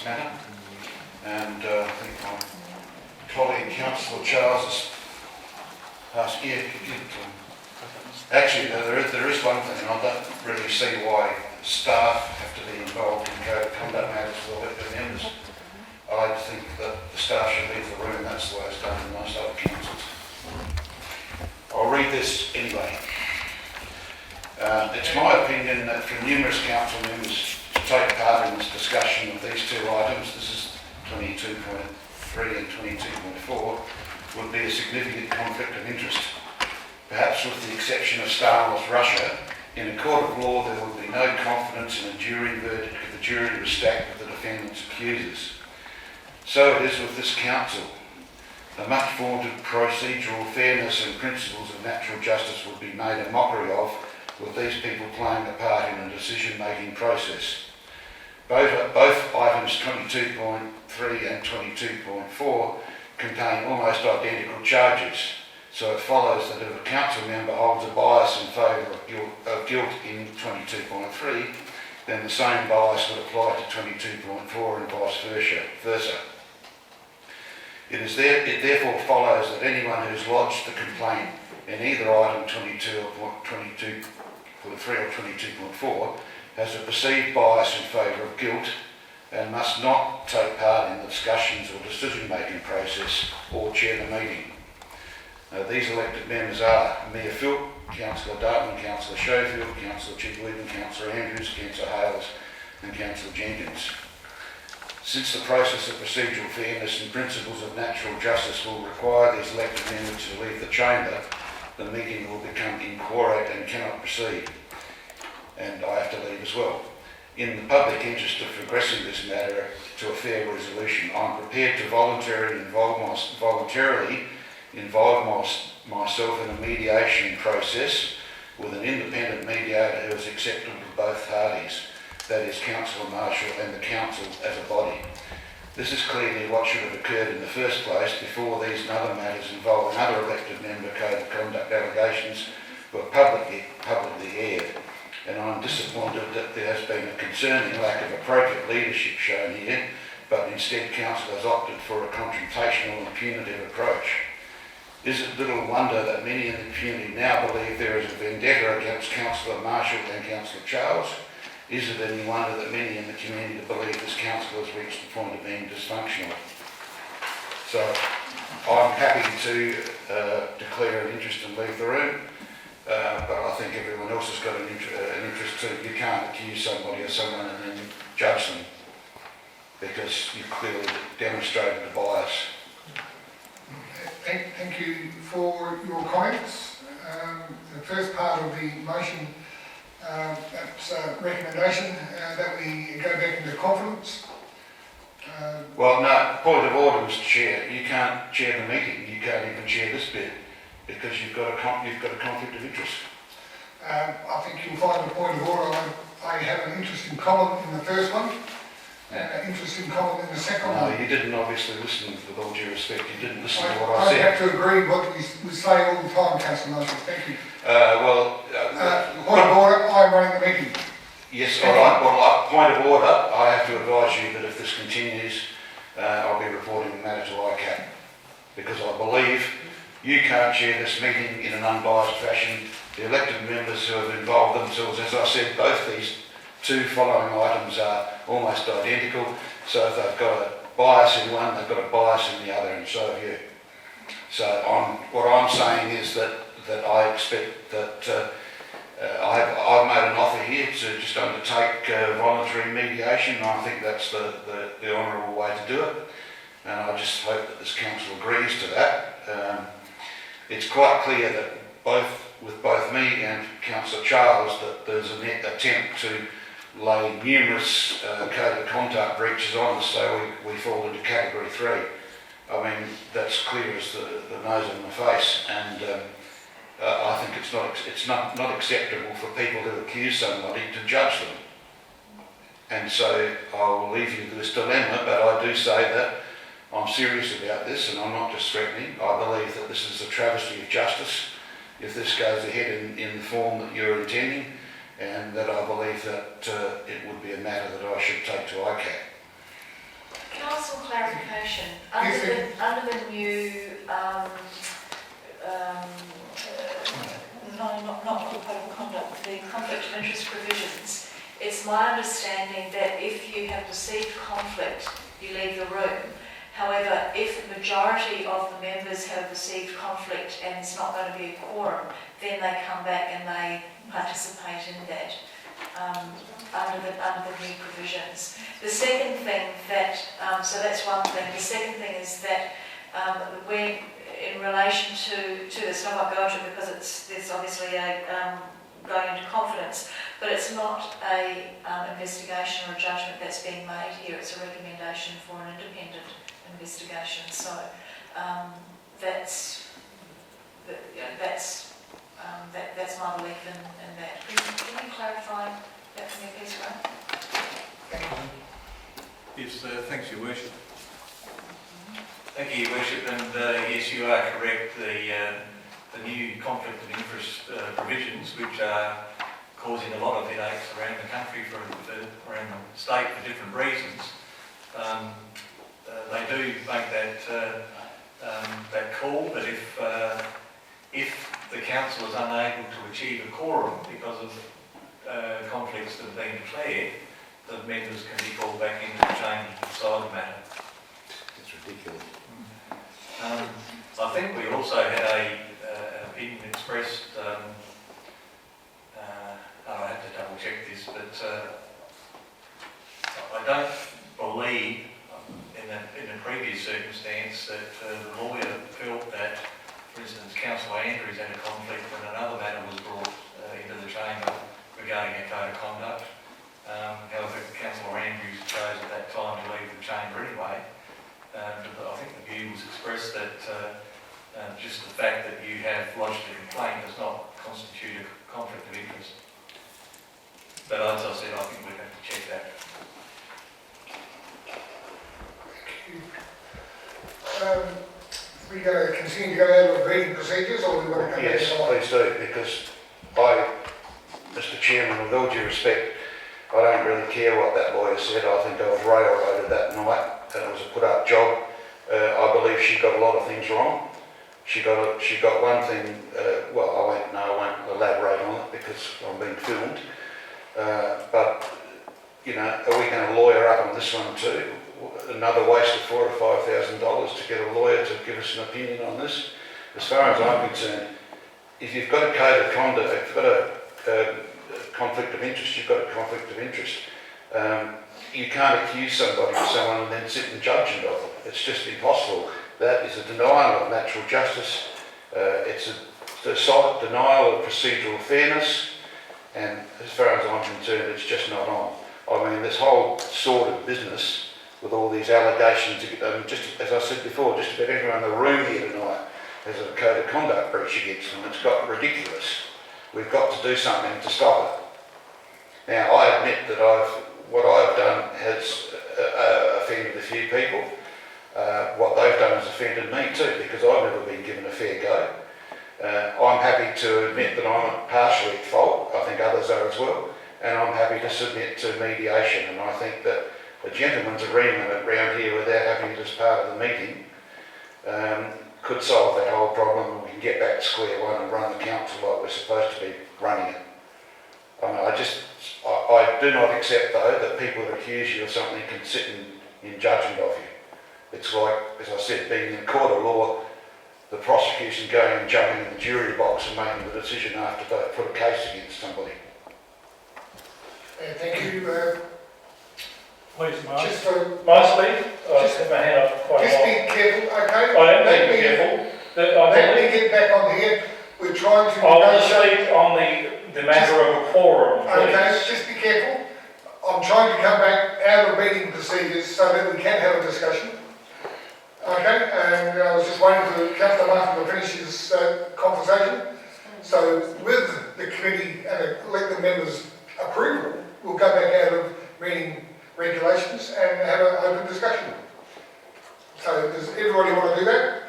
this matter, and I think my colleague Councillor Charles has asked you. Actually, there is one thing, and I don't really see why staff have to be involved in code of conduct matters for elected members. I think that the staff should leave the room. That's the way it's done in most other councils. I'll read this anyway. It's my opinion that for numerous council members to take part in this discussion of these two items, this is 22.3 and 22.4, would be a significant conflict of interest. Perhaps with the exception of Stalinist Russia, in a court of law there would be no confidence in a jury verdict if the jury was stacked with the defendant's accusers. So it is with this council. The much vaunted procedural fairness and principles of natural justice would be made a mockery of, with these people playing a part in a decision-making process. Both items 22.3 and 22.4 contain almost identical charges, so it follows that if a council member holds a bias in favour of guilt in 22.3, then the same bias would apply to 22.4 and vice versa. It therefore follows that anyone who's lodged the complaint in either item 22 or 22.3 or 22.4 has a perceived bias in favour of guilt and must not take part in the discussions or decision-making process or chair the meeting. These elected members are Mayor Philp, Councillor Dartman, Councillor Schofield, Councillor Chigweden, Councillor Andrews, Councillor Hales and Councillor Jenkins. Since the process of procedural fairness and principles of natural justice will require these elected members to leave the chamber, the meeting will become inquorate and cannot proceed. And I have to leave as well. In the public interest of progressing this matter to a fair resolution, I'm prepared to voluntarily involve myself in a mediation process with an independent mediator who is acceptable to both parties, that is Councillor Marshal and the Council as a body. This is clearly what should have occurred in the first place before these and other matters involving other elected member code of conduct allegations were publicly aired. And I'm disappointed that there has been a concerning lack of appropriate leadership shown here, but instead Council has opted for a confrontational and punitive approach. Is it little wonder that many in the community now believe there is a vendetta against Councillor Marshal and Councillor Charles? Is it any wonder that many in the community believe this council has reached the point of being dysfunctional? So I'm happy to declare an interest and leave the room, but I think everyone else has got an interest too. You can't accuse somebody of someone and then judge them because you've clearly demonstrated a bias. Thank you for your comments. The first part of the motion, that's a recommendation that we go back into conference. Well, no, point of order, Mr. Chair. You can't chair the meeting. You can't even chair this bit because you've got a conflict of interest. I think you'll find the point of order. I have an interest in common in the first one and an interest in common in the second one. No, you didn't obviously listen, with all due respect. You didn't listen to what I said. I have to agree with what we say all the time, Councillor Marshall. Thank you. Point of order, I am running the meeting. Yes, all right. Well, point of order, I have to advise you that if this continues, I'll be reporting the matter to ICAP because I believe you can't chair this meeting in an unbiased fashion. The elected members who have involved themselves, as I said, both these two following items are almost identical. So if they've got a bias in one, they've got a bias in the other, and so have you. So what I'm saying is that I expect that I've made an offer here to just undertake voluntary mediation, and I think that's the honourable way to do it. And I just hope that this council agrees to that. It's quite clear that with both me and Councillor Charles that there's an attempt to lay numerous code of conduct breaches on us, so we fall into category 3. I mean, that's clear as the nose on the face, and I think it's not acceptable for people who accuse somebody to judge them. And so I will leave you to this dilemma, but I do say that I'm serious about this, and I'm not just threatening. I believe that this is a travesty of justice if this goes ahead in the form that you're intending, and that I believe that it would be a matter that I should take to ICAP. under the new, not code of conduct, the conflict of interest provisions, it's my understanding that if you have perceived conflict, you leave the room. However, if the majority of the members have perceived conflict and it's not going to be a quorum, then they come back and they participate in that under the new provisions. The second thing that, so that's one thing. The second thing is that when in relation to this, not I'll go into it because there's obviously a going into confidence, but it's not a investigation or a judgment that's being made here. It's a recommendation for an independent investigation. So that's my belief in that. Can you clarify that for me, please, Graham? Yes, thanks, Your Worship. Thank you, Your Worship, and yes, you are correct. The new conflict of interest provisions, which are causing a lot of headaches around the country, around the state for different reasons, they do make that call. But if the council is unable to achieve a quorum because of conflicts that have been declared, the members can be called back into the chamber to decide the matter. It's ridiculous. I think we also had an opinion expressed, I'll have to double check this, but I don't believe in a previous circumstance that the lawyer felt that, for instance, Councillor Andrews had a conflict when another matter was brought into the chamber regarding a code of conduct. However, Councillor Andrews chose at that time to leave the chamber anyway. But I think the view was expressed that just the fact that you have lodged a complaint does not constitute a conflict of interest. But as I said, I think we'd have to check that. We going to continue to go out with reading procedures, or we want to come Yes, back? please do, because Mr. Chairman, with all due respect, I don't really care what that lawyer said. I think I was railroaded that night, and it was a put-up job. I believe she got a lot of things wrong. She got one thing. Well, I won't elaborate on it because I'm being filmed. But you know, are we going to lawyer up on this one too? Another waste of $4,000 or $5,000 to get a lawyer to give us an opinion on this. As far as I'm concerned, if you've got a code of conduct, if you've got a conflict of interest, you've got a conflict of interest. You can't accuse somebody of someone and then sit and judge them of them. It's just impossible. That is a denial of natural justice. It's a solid denial of procedural fairness. And as far as I'm concerned, it's just not on. I mean, this whole sordid business with all these allegations, just as I said before, just about everyone in the room here tonight has a code of conduct breach against them. It's got ridiculous. We've got to do something to stop it. Now, I admit that what I've done has offended a few people. What they've done has offended me too, because I've never been given a fair go. I'm happy to admit that I'm partially at fault. I think others are as well. And I'm happy to submit to mediation. And I think that a gentleman's agreement around here without having it as part of the meeting could solve that whole problem, and we can get back to square one and run the council like we're supposed to be running it. I mean, I do not accept though that people that accuse you of something can sit in judgment of you. It's like, as I said, being in a court of law, the prosecution going and jumping in the jury box and making the decision after they put a case against somebody. Thank you. Please, Mark. Just for, May I speak? I have my hand up quite a just lot. be careful, okay? I am being careful. Let me get back on here. We're trying to I will negotiate. speak on the matter of a quorum, Okay, please. just be careful. I'm trying to come back out of meeting procedures so that we can have a discussion. Okay, and I was just waiting for Councillor Marshal to finish his conversation. So with the committee and elected members' approval, we'll go back out of meeting regulations and have an open discussion. So does everybody want to do that?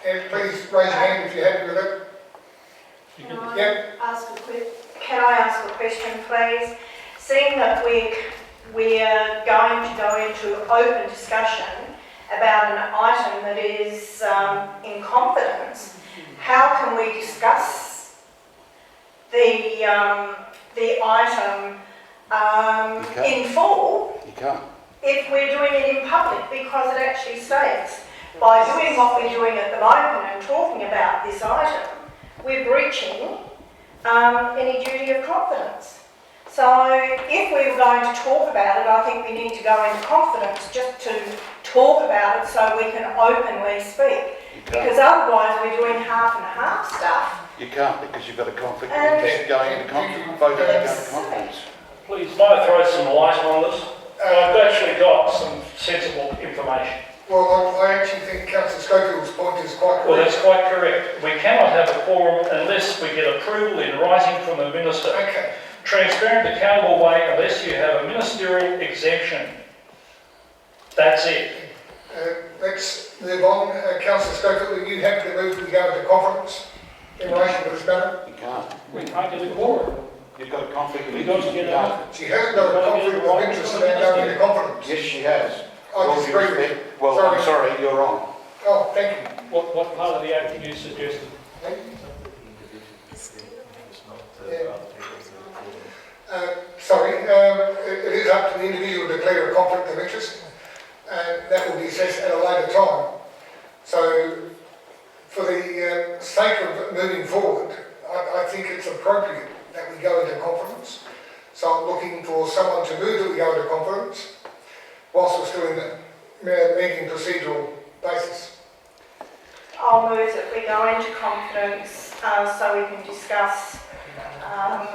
And please raise your hand if you're happy with it. Can I Yep. Can I ask a question, please? Seeing that we're going to go into open discussion, about an item that is in confidence, how can we discuss the item in full You can't. if we're doing it in public? Because it actually states, by doing what we're doing at the moment and talking about this item, we're breaching any duty of confidence. So if we were going to talk about it, I think we need to go into confidence just to talk about it so we can openly speak. Because otherwise we're doing half and half stuff. You can't, because you've got a conflict of interest going into conflict, voting to go into confidence. Please, may I throw some light on this? I've actually got some sensible information. Well, I actually think Councillor Schofield's point is quite correct. Well, that's quite correct. We cannot have a quorum unless we get approval in writing from the Minister. Okay. Transparent, accountable way, unless you have a ministerial exemption. That's it. Let's move on. Councillor Schofield, are you happy to move to go into conference in relation to this matter? You can't. We can't get a quorum. You've got a conflict of We don't interest. get You a- can't. She hasn't got a conflict of interest about going into conference. Yes, she has. I With all due disagree with respect- you. Well, I'm sorry, you're wrong. Oh, thank you. What part of the act are you suggesting? Sorry, it is up to the individual to declare a conflict of interest, and that will be assessed at a later time. So, for the sake of moving forward, I think it's appropriate that we go into conference. So I'm looking for someone to move that we go into conference, whilst we're still in the meeting procedural basis. I'll move that we go into confidence so we can discuss how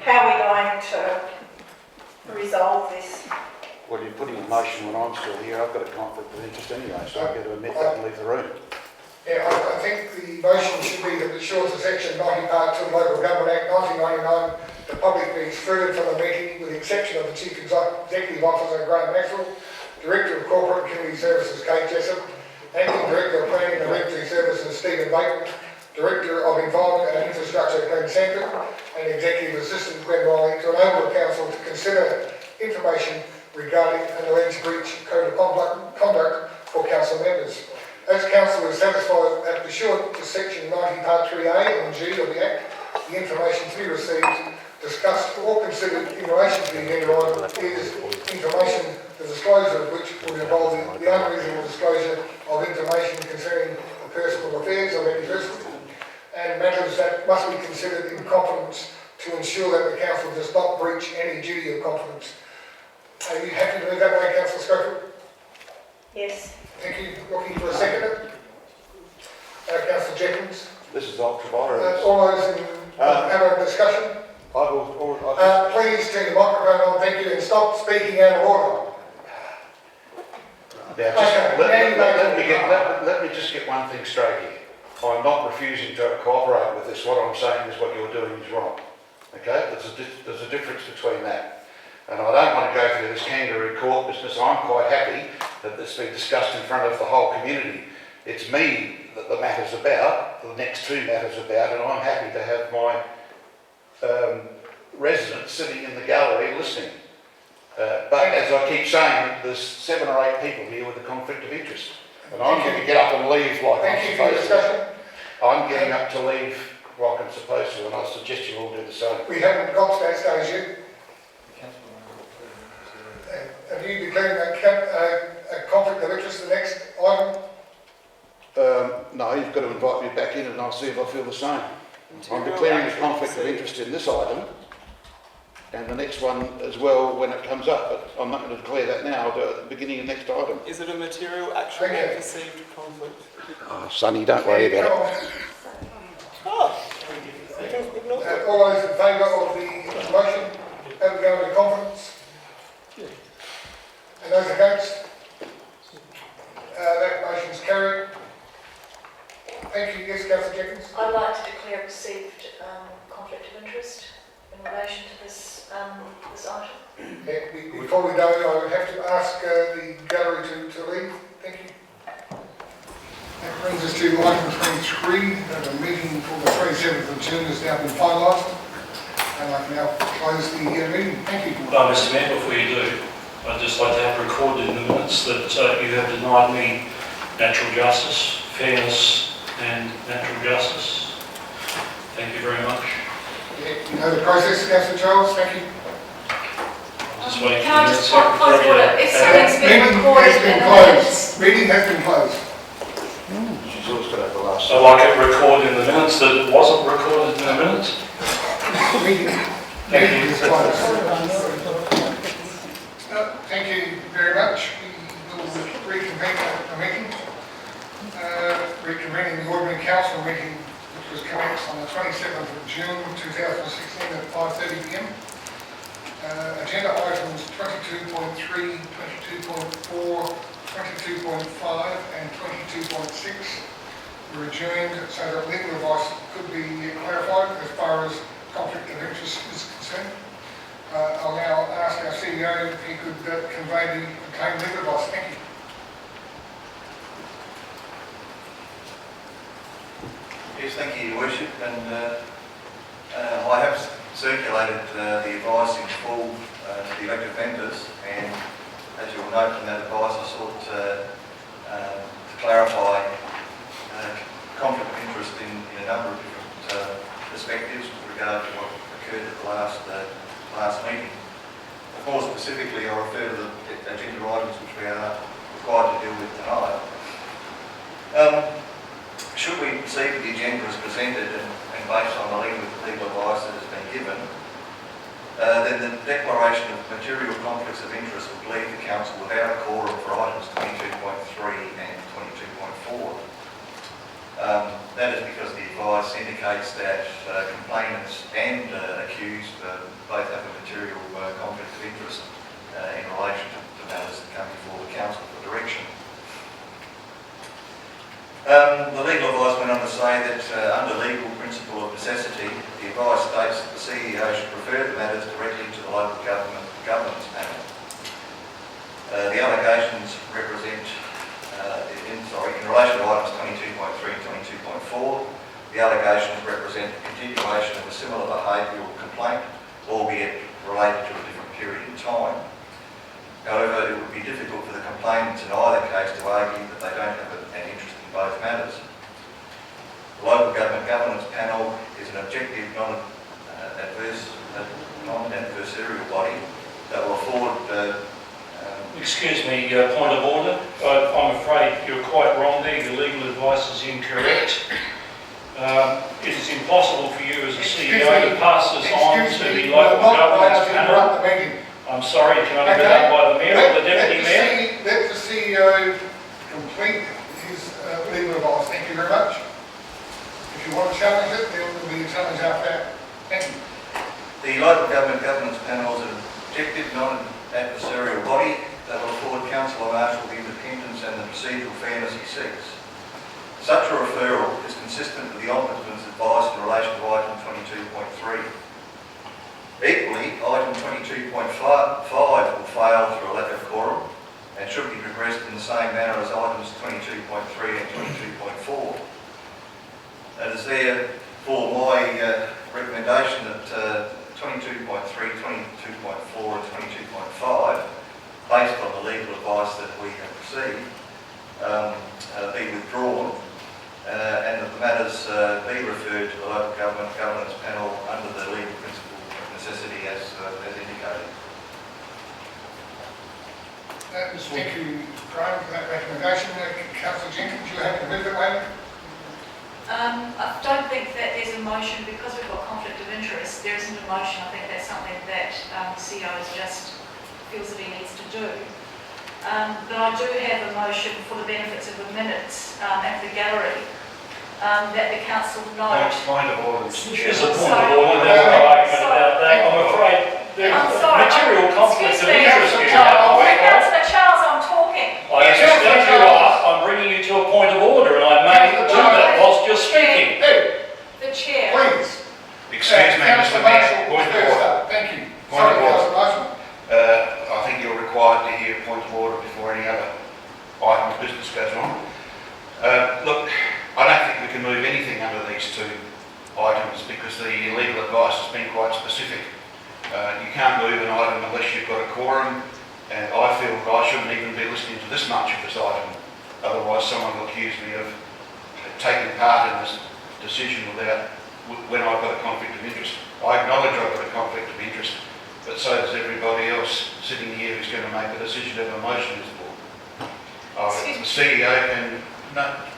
we're going to resolve this. Well, you're putting a motion when I'm still here. I've got a conflict of interest anyway, so I've got to admit that and leave the room. Yeah, I think the motion should be that pursuant to section 90 part 2 Local Government Act 1999, the public be excluded from the meeting with the exception of the Chief Executive Officer Graham Maxwell, Director of Corporate and Community Services Kate Jessup, Acting Director of Planning and Regulatory Services Stephen Bateman, Director of Environment and Infrastructure Glenn Sandford, and Executive Assistant Glenn Riley to enable the Council to consider information regarding an alleged breach of code of conduct for Council members. As Council is satisfied that pursuant to section 90 part 3A and G of the Act, the information to be received, discussed or considered in relation to the agenda item is information, the disclosure of which would involve the unreasonable disclosure of information concerning the personal affairs of any person, and matters that must be considered in confidence to ensure that the Council does not breach any duty of confidence. Are you happy to move that way, Councillor Schofield? Yes. Thank you. Looking for a seconder? Councillor Jenkins? This is ultra virus. All those in have a discussion? Please turn your microphone on, thank you, and stop speaking out of order. Let me just get one thing straight here. I'm not refusing to cooperate with this. What I'm saying is what you're doing is wrong. Okay? There's a difference between that. And I don't want to go through this kangaroo court business. I'm quite happy that this be discussed in front of the whole community. It's me that the matter's about, the next two matters about, and I'm happy to have my residents sitting in the gallery listening. But as I keep saying, there's 7 or 8 people here with a conflict of interest. And I'm going to get up and leave like I'm Thank you for your supposed to. discussion. I'm getting up to leave like I'm supposed to, and I suggest you all do the same. We haven't got to that stage yet. Have you declared a conflict of interest the next item? No, you've got to invite me back in and I'll see if I feel the same. I'm declaring a conflict of interest in this item and the next one as well when it comes up, but I'm not going to declare that now. I'll do it at the beginning of the next item. Is it a material, actual, Okay. or perceived conflict? Oh, Sonny, don't worry about it. Oh, I don't ignore it. All those in favour of the motion, have a go into conference? And those against? That motion's carried. Thank you. Yes, Councillor Jenkins? I'd like to declare a perceived conflict of interest in relation to this item. Yeah, before we go, I have to ask the gallery to leave. Thank you. That brings us to item 23. The meeting for the 27th of June has now been finalised. And I can now close the meeting. Thank you. Mr. Mayor, before you do, I'd just like to have recorded in the minutes that you have denied me natural justice, fairness and natural justice. Thank you very much. Yeah, you know the process, Councillor Charles, thank you. I'll just wait Can I for the just minutes point of order? If something's been recorded in the minutes, Meeting has been closed. She's always got to have the last. So like it recorded in the minutes that it wasn't recorded in the minutes? Meeting is closed. Thank you very much. We will reconvene the meeting. Reconvening the Ordinary Council meeting, which was commenced on the 27th of June 2016 at 5:30 p.m. Agenda items 22.3, 22.4, 22.5 and 22.6 were adjourned so that legal advice could be clarified as far as conflict of interest is concerned. I'll now ask our CEO if he could convey the obtained legal advice. Thank you. Yes, thank you, Your Worship, and I have circulated the advice in full to the elected members, and as you'll note from that advice, I sought to clarify conflict of interest in a number of different perspectives with regard to what occurred at the last meeting. More specifically, I refer to the agenda items which we are required to deal with tonight. Should we receive the agenda as presented and based on the legal advice that has been given, then the declaration of material conflicts of interest would leave the Council without a quorum for items 22.3 and 22.4. That is because the advice indicates that complainants and accused both have a material conflict of interest in relation to matters that come before the Council for direction. The legal advice went on to say that under legal principle of necessity, the advice states that the CEO should refer the matters directly to the local governance panel. The allegations represent, in relation to items 22.3 and 22.4, the allegations represent a continuation of a similar behavioural complaint, albeit related to a different period in time. However, it would be difficult for the complainants in either case to argue that they don't have an interest in both matters. The local government governance panel is an objective, non-adversarial body that will afford... Excuse me, point of order. I'm afraid you're quite wrong there. Your legal advice is incorrect. It is impossible for you as a CEO to pass this on to the local governance panel. I'm sorry, can I be done by the Mayor or the Deputy Mayor? Let the CEO complete his legal advice. Thank you very much. If you want to challenge it, there will be a challenge after that. Thank you. The local government governance panel is an objective, non-adversarial body that will afford Councillor Marshal the independence and the procedural fairness he seeks. Such a referral is consistent with the Ombudsman's advice in relation to item 22.3. Equally, item 22.5 will fail through a lack of quorum and should be progressed in the same manner as items 22.3 and 22.4. It is therefore my recommendation that 22.3, 22.4 and 22.5, based on the legal advice that we have received, be withdrawn and that the matters be referred to the local government governance panel under the legal principle of necessity as indicated. Thank you, Graham, for that recommendation. Councillor Jenkins, you have to move it later? I don't think that there's a motion because we've got conflict of interest. There isn't a motion. I think that's something that the CEO just feels that he needs to do. But I do have a motion for the benefits of the minutes and the gallery that the council note. Point of order. There's a point of order. There's no argument about that. I'm afraid there's material conflict of interest here. Councillor Charles, I'm talking. I understand you are. I'm bringing you to a point of order, and I may do that whilst you're speaking. The chair. Please. Excuse me, Mr. Mayor. Point of order. Thank you. Point of order. Councillor Marshal. I think you're required to hear a point of order before any other item of business goes on. Look, I don't think we can move anything under these two items because the legal advice has been quite specific. You can't move an item unless you've got a quorum And I feel that I shouldn't even be listening to this much of this item. Otherwise, someone will accuse me of taking part in this decision when I've got a conflict of interest. I acknowledge I've got a conflict of interest, but so does everybody else sitting here who's going to make a decision of a motion is for. The CEO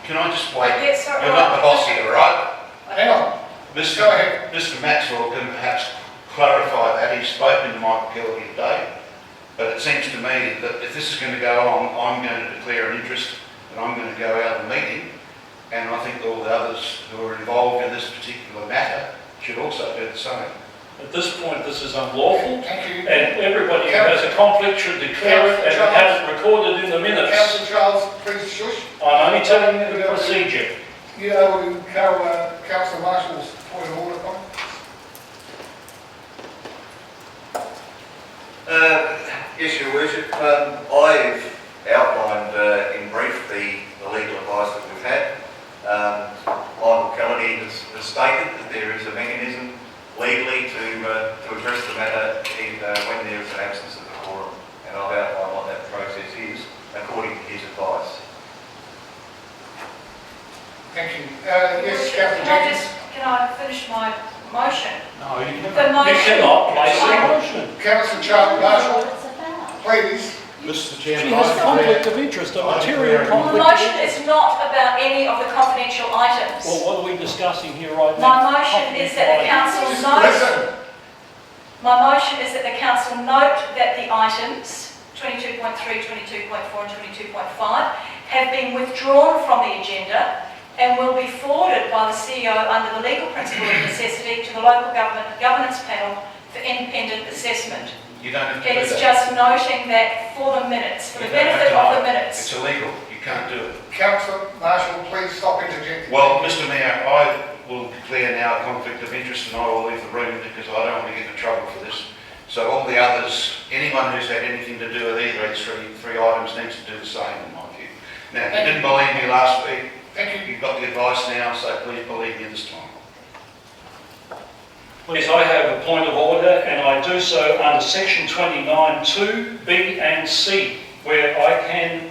can I just wait? Yes, sir. You're not the boss here, right? Hang on, go ahead. Mr. Maxwell can perhaps clarify that. He's spoken to Michael Kennedy today, but it seems to me that if this is going to go on, I'm going to declare an interest and I'm going to go out of the meeting, and I think all the others who are involved in this particular matter should also do the same. At this point, this is unlawful, Thank you. and everybody who has a conflict should declare it and have it recorded in the minutes. Councillor Charles, please shush. I'm only telling you the procedure. You able to cover Councillor Marshall's point of order, comment? Yes, Your Worship. I've outlined in brief the legal advice that we've had. Michael Kennedy has stated that there is a mechanism legally to address the matter when there is an absence of the quorum, and I've outlined what that process is according to his advice. Thank you. Yes, Councillor Jenkins. Can I finish my motion? No, you The You motion. cannot place a motion. Councillor Charles Marshall, please. Mr. She Chairman, has a conflict of interest, a material The conflict of motion interest. is not about any of the confidential items. Well, what are we discussing here right now? My motion is that the council Just note, listen. my motion is that the council note that the items 22.3, 22.4 and 22.5 have been withdrawn from the agenda and will be forwarded by the CEO under the legal principle of necessity to the local government governance panel for independent assessment. you don't have to It do is that. just noting that for the minutes, for the You don't have benefit to. of the minutes. It's illegal. You can't do it. Councillor Marshall, please stop interjecting. Well, Mr. Mayor, I will declare now a conflict of interest and I will leave the room because I don't want to get into trouble for this. So all the others, anyone who's had anything to do with either of these three items needs to do the same in my view. Now, if you didn't believe me last week, Thank you. you've got the advice now, so please believe me this time. Please, I have a point of order, and I do so under section 29(2), B and C, where I can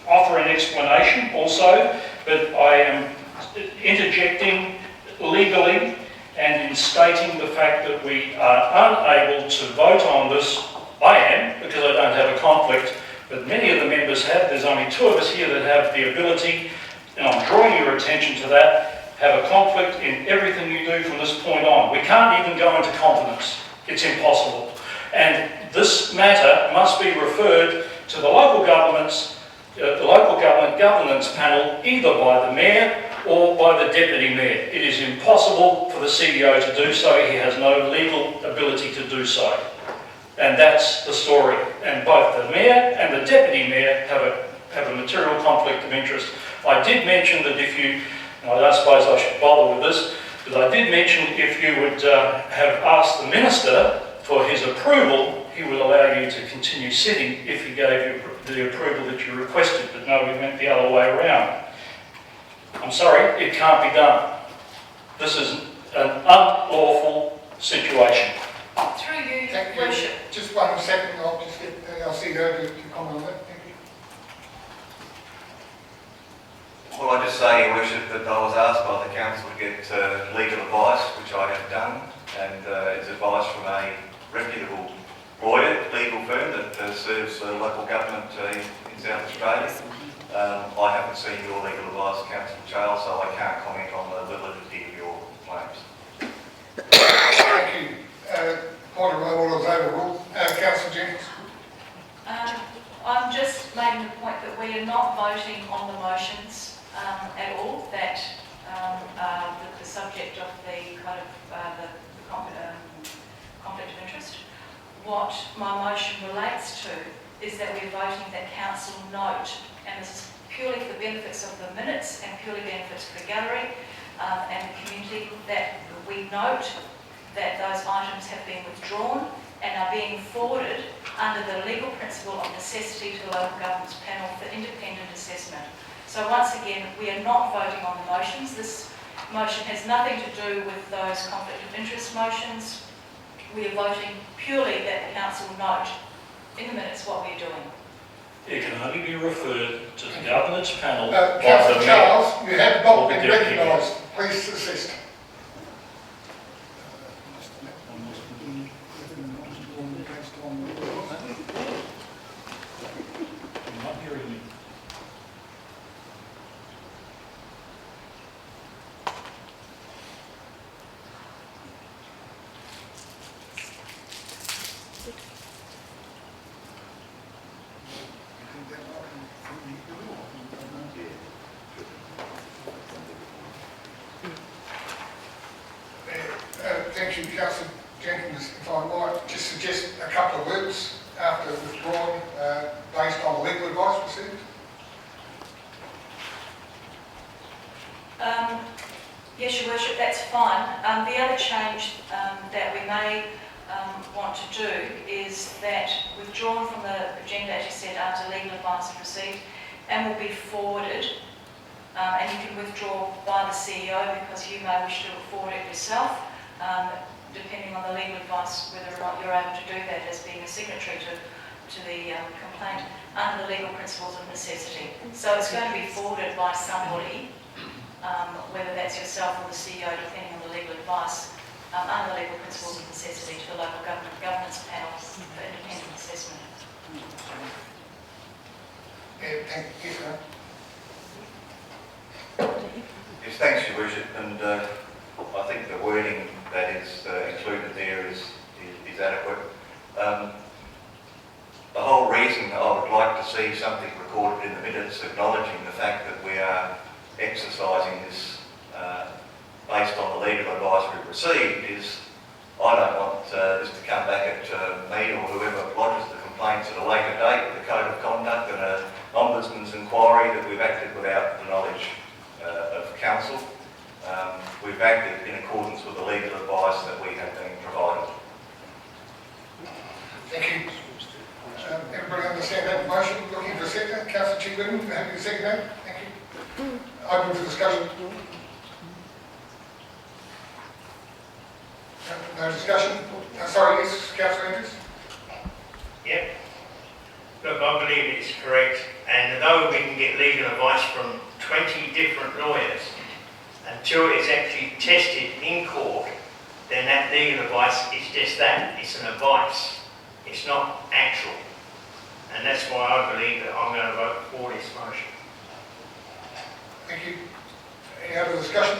offer an explanation also, but I am interjecting legally and in stating the fact that we are unable to vote on this. I am, because I don't have a conflict, but many of the members have. There's only two of us here that have the ability, and I'm drawing your attention to that, have a conflict in everything you do from this point on. We can't even go into confidence. It's impossible. And this matter must be referred to the local government governance panel, either by the mayor or by the deputy mayor. It is impossible for the CEO to do so. He has no legal ability to do so. And that's the story. And both the mayor and the deputy mayor have a material conflict of interest. I did mention that if you, and I don't suppose I should bother with this, but I did mention if you would have asked the minister for his approval, he would allow you to continue sitting if he gave you the approval that you requested, but no, we went the other way around. I'm sorry, it can't be done. This is an unlawful situation. Through you, Thank you. Worship. Just 1 second, I'll just get our CEO to comment on that. Thank you. Well, I just say, Your Worship, that I was asked by the council to get legal advice, which I have done, and it's advice from a reputable lawyer, legal firm that serves local government in South Australia. I haven't seen your legal advice, Councillor Charles, so I can't comment on the validity of your claims. Thank you. Point of order is overruled. Councillor Jenkins. I'm just making the point that we are not voting on the motions at all, that the subject of the kind of the conflict of interest. What my motion relates to is that we're voting that council note, and this is purely for the benefits of the minutes and purely benefits for the gallery and the community, that we note that those items have been withdrawn and are being forwarded under the legal principle of necessity to the local government's panel for independent assessment. So once again, we are not voting on the motions. This motion has nothing to do with those conflict of interest motions. We are voting purely that the council note in the minutes what we're doing. It can only be referred to the governance panel. Councillor Charles, you have not or the been deputy. recognised. Please assist. I'm not hearing you. Thank you, Councillor Jenkins. If I might just suggest a couple of words after withdrawing based on legal advice received. Yes, Your Worship, that's fine. The other change that we may want to do is that withdrawn from the agenda, as you said, after legal advice is received, and will be forwarded. And you can withdraw by the CEO because you may wish to forward it yourself, depending on the legal advice, whether or not you're able to do that as being a signatory to the complaint under the legal principles of necessity. So it's going to be forwarded by somebody, whether that's yourself or the CEO, depending on the legal advice, under the legal principles of necessity to the local governance panel for independent assessment. Thank you, sir. Yes, thanks, Your Worship, and I think the wording that is included there is adequate. The whole reason I would like to see something recorded in the minutes acknowledging the fact that we are exercising this based on the legal advice we've received is I don't want this to come back at me or whoever lodges the complaints at a later date with a code of conduct and an ombudsman's inquiry that we've acted without the knowledge of council. We've acted in accordance with the legal advice that we have been provided. Thank you. Everybody understand that motion? Looking for a second. Councillor Chigwin, happy to second that? Thank you. Open for discussion. No discussion? Sorry, yes, Councillor Andrews? Yep. Look, I believe it's correct, and though we can get legal advice from 20 different lawyers, until it's actually tested in court, then that legal advice is just that, it's an advice, it's not actual. And that's why I believe that I'm going to vote for this motion. Thank you. Any other discussion?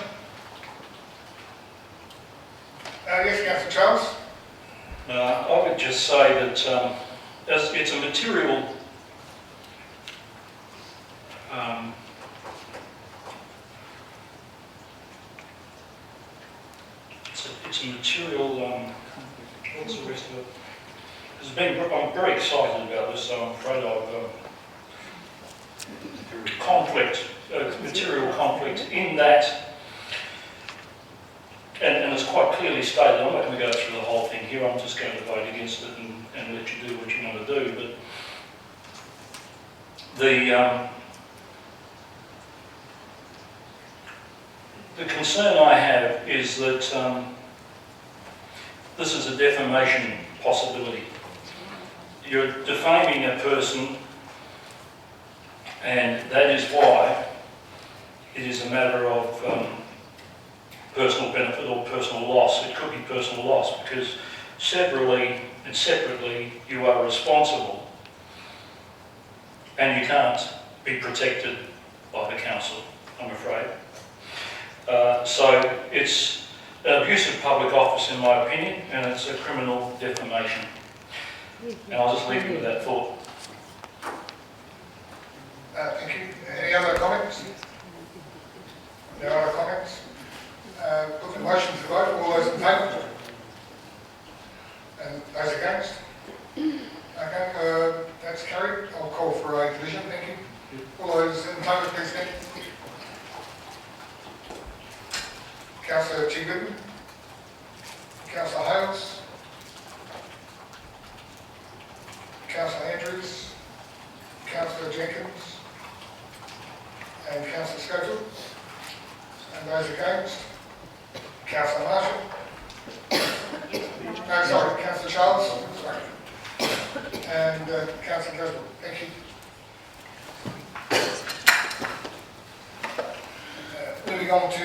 Yes, Councillor Charles? I would just say that as it's a material it's a material what's the rest of it? I'm very excited about this, so I'm afraid I've material conflict in that. And it's quite clearly stated, I'm not going to go through the whole thing here, I'm just going to vote against it and let you do what you want to do. But the concern I have is that this is a defamation possibility. You're defaming a person, and that is why it is a matter of personal benefit or personal loss. It could be personal loss because separately you are responsible and you can't be protected by the council, I'm afraid. So it's an abuse of public office in my opinion, and it's a criminal defamation. And I'll just leave you with that thought. Thank you. Any other comments? No other comments? Put the motion to vote. All those in favour? And those against? Okay, that's carried. I'll call for a division. Thank you. All those in favour, please stand. Councillor Chigwin. Councillor Hales. Councillor Andrews. Councillor Jenkins. And Councillor Schofield. And those against? Councillor Marshall. No, sorry, Councillor Charles. Sorry. and Councillor Goswell. Thank you. Moving on to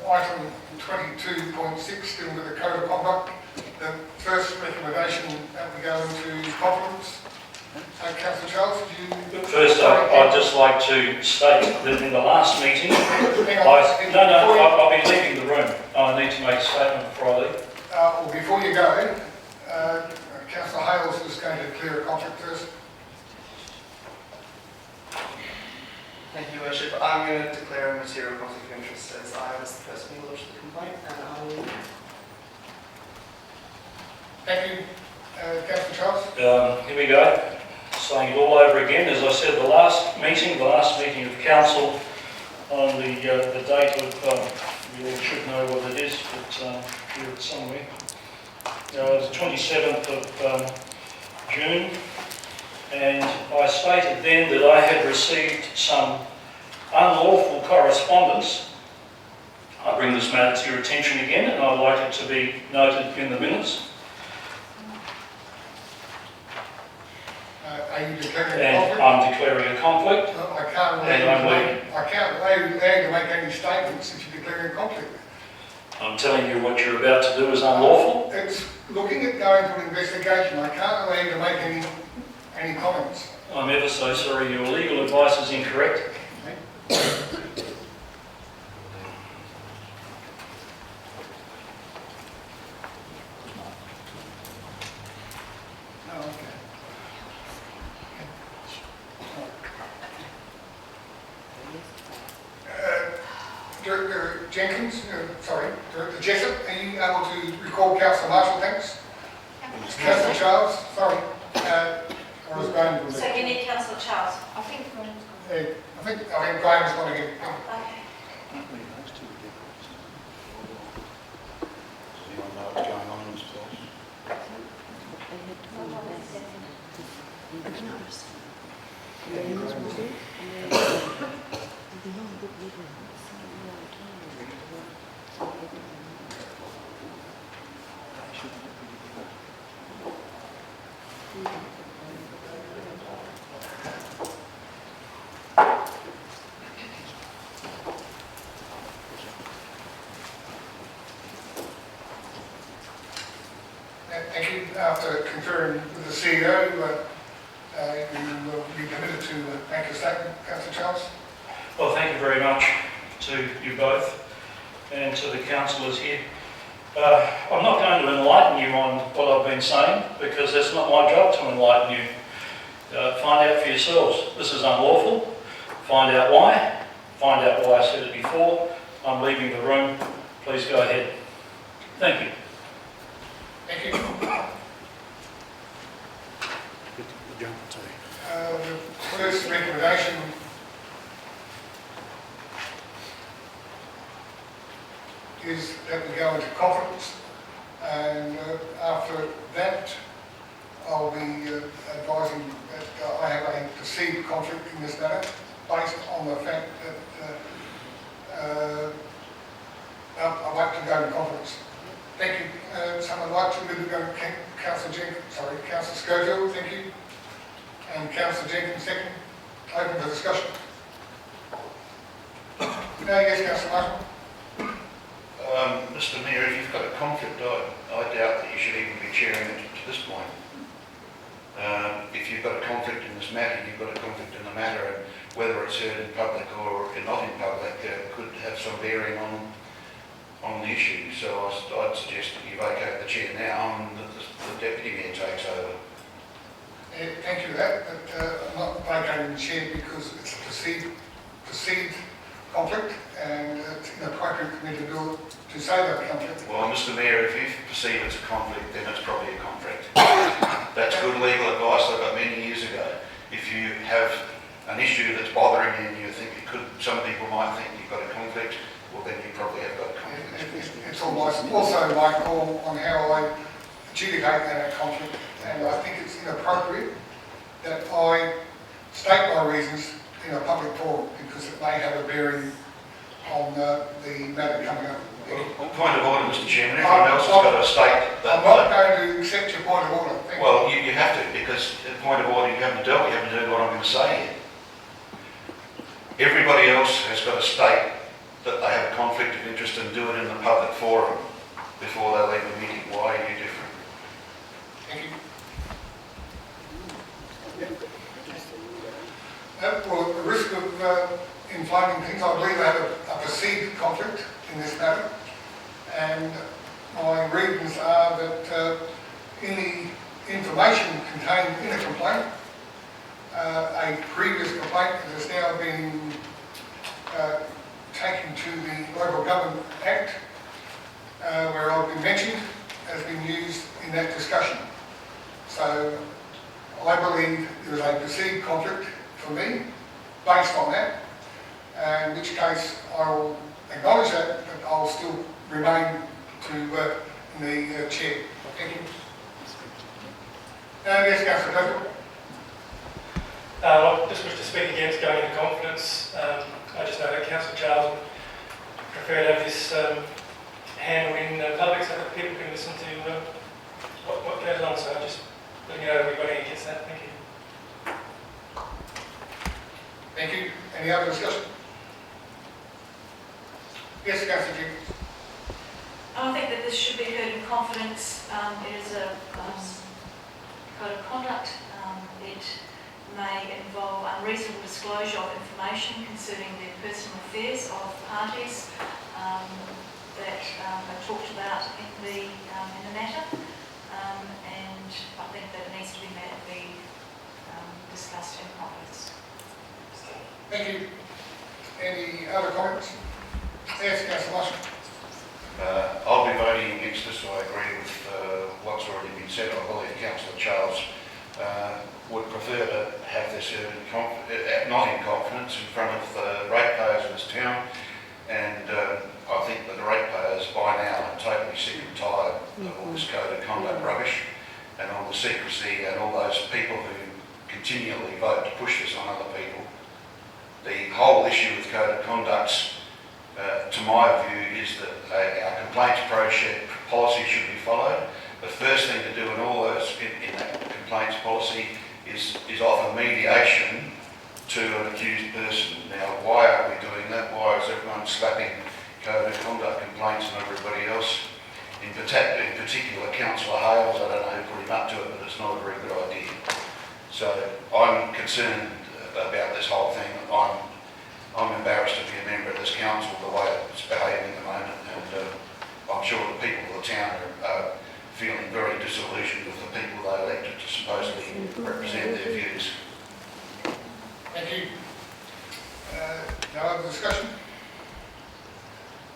item 22.6, dealing with the code of conduct. The first recommendation that we go into conference. Councillor Charles, did you... First up, I'd just like to state that in the last meeting, I'll be leaving the room. I need to make a statement before I leave. Well, before you go, Councillor Hales is going to declare a conflict first. Thank you, Your Worship. I'm going to declare a material conflict of interest as I was the person who lodged the complaint, and I will... Thank you, Councillor Charles. Here we go. Saying it all over again. As I said, the last meeting of council on the date of, you all should know what it is, but here it's somewhere. It was the 27th of June, and I stated then that I had received some unlawful correspondence. I bring this matter to your attention again, and I'd like it to be noted in the minutes. Are you declaring a And conflict? I'm declaring a conflict. I can't allow you to make any statements if you're declaring a conflict. I'm telling you what you're about to do is unlawful. It's looking at going to an investigation. I can't allow you to make any comments. I'm ever so sorry, your legal advice is incorrect. Oh, okay. Director Jenkins, Director Jessup, are you able to recall Councillor Marshal, thanks? Councillor Charles, sorry. I was going to... So you need Councillor Charles? I think Graham's going to get... Okay. Does anyone know what's going on in this place? Thank you. After conferring with the CEO, you will be permitted to make a statement, Councillor Charles. Well, thank you very much to you both and to the councillors here. I'm not going to enlighten you on what I've been saying because that's not my job to enlighten you. Find out for yourselves. This is unlawful. Find out why. Find out why I said it before. I'm leaving the room. Please go ahead. Thank you. Thank you. The first recommendation is that we go into conference, and after that I'll be advising that I have a perceived conflict in this matter based on the fact that I'd like to go to conference. Thank you. Someone like to move to go to Councillor Jenkins, Councillor Schofield, thank you. And Councillor Jenkins, second. Open for discussion. Yes, Councillor Marshal. Mr Mayor, if you've got a conflict, I doubt that you should even be chairing it to this point. If you've got a conflict in this matter, you've got a conflict in the matter, and whether it's heard in public or not in public could have some bearing on the issue. So I'd suggest that you vacate the chair now and that the Deputy Mayor takes over. Thank you for that, but I'm not vacating the chair because it's a perceived conflict, and it's inappropriate for me to say that conflict. Well, Mr Mayor, if you perceive it's a conflict, then it's probably a conflict. That's good legal advice I got many years ago. If you have an issue that's bothering you and you think some people might think you've got a conflict, well then you probably have got a conflict. It's also my call on how I adjudicate that conflict, and I think it's inappropriate that I state my reasons in a public forum because it may have a bearing on the matter coming up. Point of order, Mr Chairman, everyone else has got to state I'm that. not going to accept your point of order. Thank you. Well, you have to, because the point of order you haven't dealt, you haven't heard what I'm going to say yet. Everybody else has got to state that they have a conflict of interest and do it in the public forum before they leave the meeting. Why are you different? Thank you. Well, at the risk of inflaming things, I believe I have a perceived conflict in this matter, and my reasons are that in the information contained in a complaint, a previous complaint that has now been taken to the Local Government Act, where I've been mentioned, has been used in that discussion. So I believe there is a perceived conflict for me based on that, in which case I will acknowledge that, but I'll still remain to the chair. Thank you. Yes, Councillor Clayton. I just wish to speak against going into confidence. I just know that Councillor Charles would prefer to have this handled in public so that people can listen to what goes on. So I just letting you know everybody against that. Thank you. Thank you. Any other discussion? Yes, Councillor Jenkins. I think that this should be heard in confidence. It is a code of conduct. It may involve unreasonable disclosure of information concerning the personal affairs of parties that are talked about in the matter, and I think that it needs to be discussed in confidence. Thank you. Any other comments? Yes, Councillor Marshal. I'll be voting against this. I agree with what's already been said. I believe Councillor Charles would prefer to have this heard not in confidence in front of the ratepayers of this town, and I think that the ratepayers by now are totally sick and tired of all this code of conduct rubbish and all the secrecy and all those people who continually vote to push this on other people. The whole issue with code of conducts, to my view, is that our complaints policy should be followed. The first thing to do in all those in that complaints policy is offer mediation to an accused person. Now, why are we doing that? Why is everyone slapping code of conduct complaints on everybody else? In particular, Councillor Hales, I don't know who put him up to it, but it's not a very good idea. So I'm concerned about this whole thing. I'm embarrassed to be a member of this council the way it's behaving at the moment, and I'm sure the people of the town are feeling very disillusioned with the people they elected to supposedly represent their views. Thank you. No other discussion?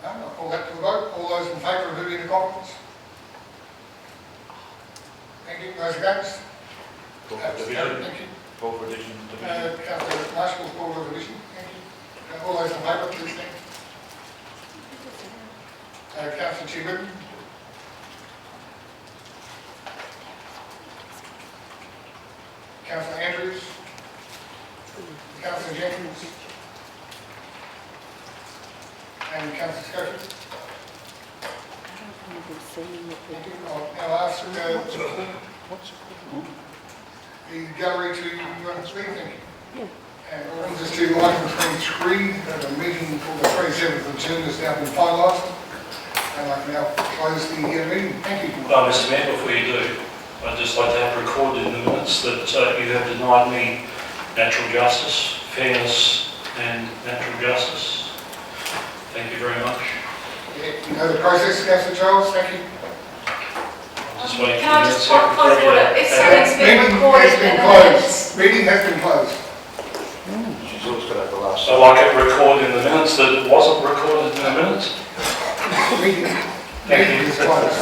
No, I'll call that to a vote. All those in favour of moving into confidence? Thank you. Those against? Call for division. Thank you. Call for division. Councillor Marshall, call for division. Thank you. All those in favour, please stand. Councillor Chi-Whitten. Councillor Andrews. Councillor Jenkins. And Councillor Schofield. Thank you. I'll now ask the gallery to speak. Thank you. And we'll move this to item 23. The meeting for the 27th of June has now been finalised. And I can now close the meeting. Thank you. Mr Mayor, before you do, I'd just like to have recorded in the minutes that you have denied me natural justice, fairness and natural justice. Thank you very much. Yeah, you know the process, Councillor Charles. Thank you. Just waiting Can I for the just point of secretary. order? If something's been Meeting recorded has been in the closed. minutes, Meeting has been closed. She's always got to have the last. I'd like it recorded in the minutes that it wasn't recorded in the minutes. Meeting is closed.